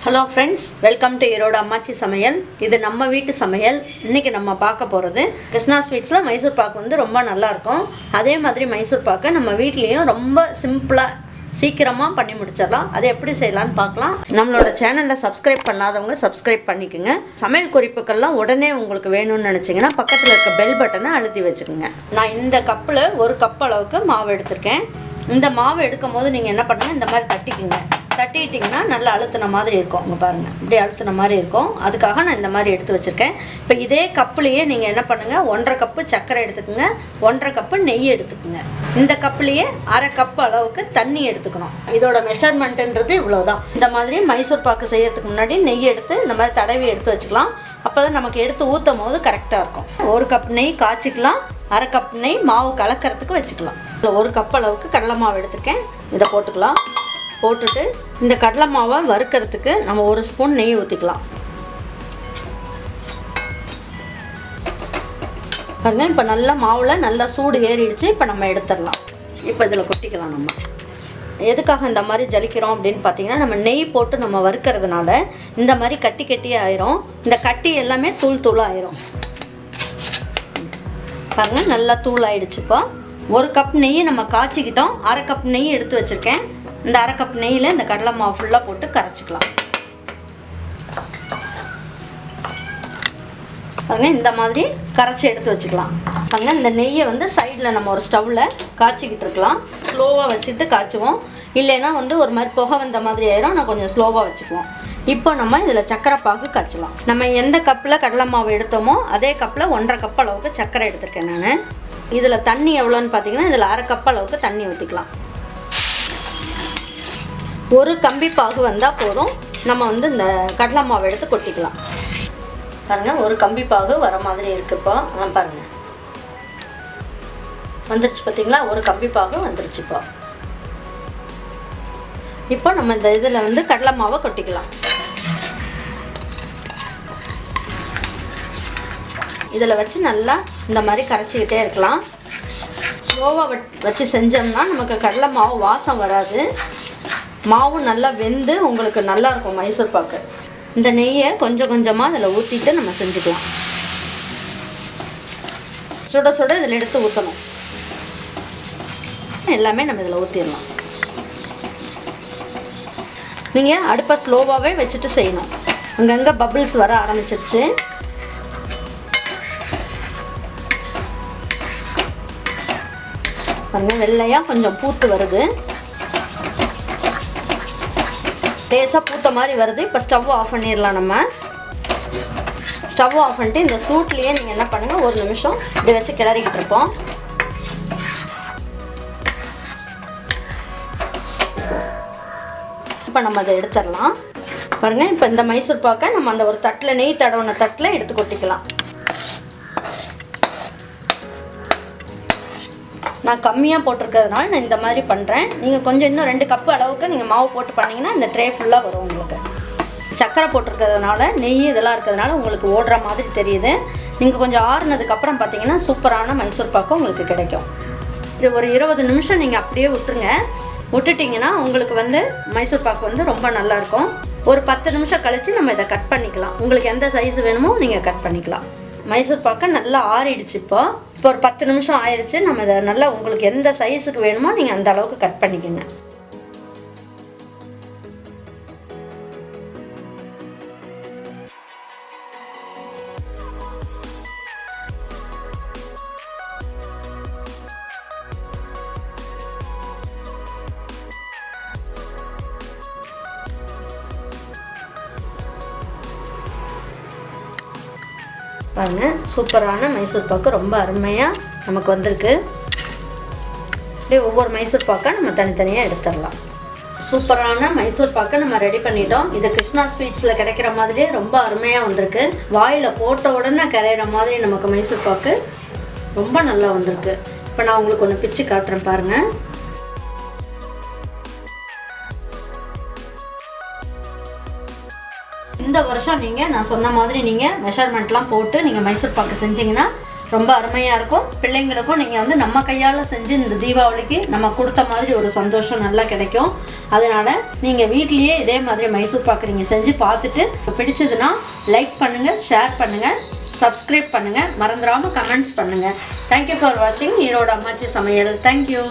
Hello friends, welcome to Iroda Ammachi Samayal. இது நம்ம வீட்டு சமையல். இன்னைக்கு நம்ம பார்க்க போறது கிருஷ்ணா ஸ்வீட்ஸ்ல மைசூர் பாக்கு வந்து ரொம்ப நல்லா இருக்கும். அதே மாதிரி மைசூர் பாக்க நம்ம வீட்லயும் ரொம்ப சிம்பிளா சீக்கிரமா பண்ணி முடிச்சிடலாம். அதை எப்படி செய்யலாம்னு பார்க்கலாம். நம்மளோட சேனலை சப்ஸ்கிரைப் பண்ணாதவங்க சப்ஸ்கிரைப் பண்ணிக்கங்க. சமையல் குறிப்புகள்லாம் உடனே உங்களுக்கு வேணும்னு நினைச்சீங்கன்னா பக்கத்துல இருக்க பெல் பட்டனை அழுத்தி வச்சுக்கோங்க. நான் இந்த கப்பில் ஒரு கப் அளவுக்கு மாவு எடுத்திருக்கேன். இந்த மாவு எடுக்கும்போது நீங்கள் என்ன பண்ணுங்க, இந்த மாதிரி தட்டிக்குங்க. தட்டிட்டிங்கன்னா நல்லா அழுத்தின மாதிரி இருக்கும். இங்கே பாருங்கள், இப்படி அழுத்தின மாதிரி இருக்கும். அதுக்காக நான் இந்த மாதிரி எடுத்து வச்சுருக்கேன். இப்போ இதே கப்புலேயே நீங்கள் என்ன பண்ணுங்கள், 1.5 கப்பு சர்க்கரை எடுத்துக்கோங்க, 1.5 கப்பு நெய் எடுத்துக்கோங்க. இந்த கப்புலேயே 1/2 கப்பு அளவுக்கு தண்ணி எடுத்துக்கணும். இதோட மெஷர்மெண்ட்டுன்றது இவ்வளோதான். இந்த மாதிரி மைசூர் பாக்கு செய்யறதுக்கு முன்னாடி நெய் எடுத்து இந்த மாதிரி தடவி எடுத்து வச்சுக்கலாம். அப்போ தான் நமக்கு எடுத்து ஊற்றும் போது கரெக்டாக இருக்கும். 1 கப் நெய் காய்ச்சிக்கலாம், 1/2 கப் நெய் மாவு கலக்கிறதுக்கு வச்சுக்கலாம். இதில் 1 கப் அளவுக்கு கடலை மாவு எடுத்துருக்கேன். இதை போட்டுக்கலாம். போட்டுட்டு இந்த கடலை மாவை வறுக்கிறதுக்கு நம்ம 1 ஸ்பூன் நெய் ஊற்றிக்கலாம். பாருங்க, இப்போ நல்லா மாவில் நல்லா சூடு ஏறிடுச்சு. இப்போ நம்ம எடுத்துடலாம். இப்போ இதில் கொட்டிக்கலாம். நம்ம எதுக்காக இந்த மாதிரி ஜலிக்கிறோம் அப்படின்னு பார்த்தீங்கன்னா, நம்ம நெய் போட்டு நம்ம வறுக்கிறதுனால இந்த மாதிரி கட்டி கட்டியாக ஆயிரும். இந்த கட்டி எல்லாமே தூள் தூளாக ஆயிரும். பாருங்கள், நல்லா தூள் ஆயிடுச்சுப்பா. 1 கப் நெய் நம்ம காய்ச்சிக்கிட்டோம். 1/2 கப் நெய் எடுத்து வச்சுருக்கேன். இந்த 1/2 கப் நெய்யில் இந்த கடலை மாவு ஃபுல்லாக போட்டு கரைச்சிக்கலாம். பாருங்க, இந்த மாதிரி கரைச்சி எடுத்து வச்சுக்கலாம். பாருங்க, இந்த நெய்யை வந்து சைடில் நம்ம ஒரு ஸ்டவ்வில் காய்ச்சிக்கிட்டு இருக்கலாம். ஸ்லோவாக வச்சுட்டு காய்ச்சுவோம். இல்லைன்னா வந்து ஒரு மாதிரி புகை வந்த மாதிரி ஆயிரும். நான் கொஞ்சம் ஸ்லோவாக வச்சுக்குவோம். இப்போ நம்ம இதில் சர்க்கரை பாகு காய்ச்சலாம். நம்ம எந்த கப்பில் கடலை மாவு எடுத்தோமோ அதே கப்பில் 1.5 கப் அளவுக்கு சர்க்கரை எடுத்துருக்கேன் நான். இதில் தண்ணி எவ்வளோன்னு பார்த்தீங்கன்னா, இதில் 1/2 கப் அளவுக்கு தண்ணி ஊற்றிக்கலாம். ஒரு கம்பி பாகு வந்தால் போதும். நம்ம வந்து இந்த கடலை மாவு எடுத்து கொட்டிக்கலாம். பாருங்கள், ஒரு கம்பி பாகு வர மாதிரி இருக்குப்பா. பாருங்கள், வந்துருச்சு பார்த்தீங்களா? ஒரு கம்பி பாகு வந்துருச்சுப்பா. இப்போ நம்ம இந்த இதில் வந்து கடலை மாவை கொட்டிக்கலாம். இதில் வச்சு நல்லா இந்த மாதிரி கரைச்சிக்கிட்டே இருக்கலாம். ஸ்லோவாக வச்சு செஞ்சோம்னா நமக்கு கடலை மாவு வாசம் வராது. மாவு நல்லா வெந்து உங்களுக்கு நல்லாயிருக்கும் மைசூர் பாக்கு. இந்த நெய்யை கொஞ்சம் கொஞ்சமாக இதில் ஊற்றிட்டு நம்ம செஞ்சுக்கலாம். சுட சுட இதில் எடுத்து ஊற்றணும். எல்லாமே நம்ம இதில் ஊற்றிடலாம். நீங்கள் அடுப்பை ஸ்லோவாகவே வச்சுட்டு செய்யணும். அங்கங்கே பபிள்ஸ் வர ஆரம்பிச்சிருச்சு. பாருங்க, வெள்ளையாக கொஞ்சம் பூத்து வருது. லேசாக பூத்த மாதிரி வருது. இப்போ ஸ்டவ் ஆஃப் பண்ணிடலாம். நம்ம ஸ்டவ் ஆஃப் பண்ணிட்டு இந்த சூட்லேயே நீங்கள் என்ன பண்ணுங்கள், 1 நிமிஷம் இப்படி வச்சு கிளறிக்கிட்டு இருப்போம். இப்போ நம்ம அதை எடுத்துடலாம். பாருங்கள், இப்போ இந்த மைசூர் பாக்கை நம்ம அந்த ஒரு தட்டில் நெய் தடவின தட்டில் எடுத்து கொட்டிக்கலாம். நான் கம்மியாக போட்டிருக்கிறதுனால நான் இந்த மாதிரி பண்ணுறேன். நீங்கள் கொஞ்சம் இன்னும் 2 கப்பு அளவுக்கு நீங்கள் மாவு போட்டு பண்ணிங்கன்னா இந்த ட்ரே ஃபுல்லாக வரும் உங்களுக்கு. சர்க்கரை போட்டிருக்கிறதுனால நெய் இதெல்லாம் இருக்கிறதுனால உங்களுக்கு ஓடுற மாதிரி தெரியுது. நீங்கள் கொஞ்சம் ஆறுனதுக்கப்புறம் பார்த்தீங்கன்னா சூப்பரான மைசூர் பாக்கு உங்களுக்கு கிடைக்கும். இது ஒரு 20 நிமிஷம் நீங்கள் அப்படியே விட்டுருங்க. விட்டுட்டிங்கன்னா உங்களுக்கு வந்து மைசூர் பாக்கு வந்து ரொம்ப நல்லாயிருக்கும். ஒரு 10 நிமிஷம் கழித்து நம்ம இதை கட் பண்ணிக்கலாம். உங்களுக்கு எந்த சைஸ் வேணுமோ நீங்கள் கட் பண்ணிக்கலாம். மைசூர் பாக்கு நல்லா ஆறிடுச்சு. இப்போ ஒரு 10 நிமிஷம் ஆயிடுச்சு. நம்ம இதை நல்லா உங்களுக்கு எந்த சைஸுக்கு வேணுமோ நீங்கள் அந்த அளவுக்கு கட் பண்ணிக்கோங்க. பாருங்க, சூப்பரான மைசூர் பாக்கு ரொம்ப அருமையாக நமக்கு வந்திருக்கு. அப்படியே ஒவ்வொரு மைசூர் பாக்கை நம்ம தனித்தனியாக எடுத்துடலாம். சூப்பரான மைசூர் பாக்கை நம்ம ரெடி பண்ணிட்டோம். இது கிருஷ்ணா ஸ்வீட்ஸில் கிடைக்கிற மாதிரியே ரொம்ப அருமையாக வந்திருக்கு. வாயில் போட்ட உடனே கரையிற மாதிரி நமக்கு மைசூர் பாக்கு ரொம்ப நல்லா வந்திருக்கு. இப்போ நான் உங்களுக்கு ஒன்று பிச்சு காட்டுறேன் பாருங்கள். இந்த வருஷம் நீங்கள் நான் சொன்ன மாதிரி நீங்கள் மெஷர்மெண்ட்லாம் போட்டு நீங்கள் மைசூர் பாக்கு செஞ்சிங்கன்னா ரொம்ப அருமையாக இருக்கும். பிள்ளைங்களுக்கும் நீங்கள் வந்து நம்ம கையால் செஞ்சு இந்த தீபாவளிக்கு நம்ம கொடுத்த மாதிரி ஒரு சந்தோஷம் நல்லா கிடைக்கும். அதனால் நீங்கள் வீட்லேயே இதே மாதிரி மைசூர் பாக்கு நீங்கள் செஞ்சு பார்த்துட்டு பிடிச்சதுன்னா லைக் பண்ணுங்கள், ஷேர் பண்ணுங்கள், சப்ஸ்கிரைப் பண்ணுங்கள், மறந்துடாமல் கமெண்ட்ஸ் பண்ணுங்கள். தேங்க்யூ ஃபார் வாட்சிங் ஈரோடு அம்மாச்சி சமையல். தேங்க்யூ.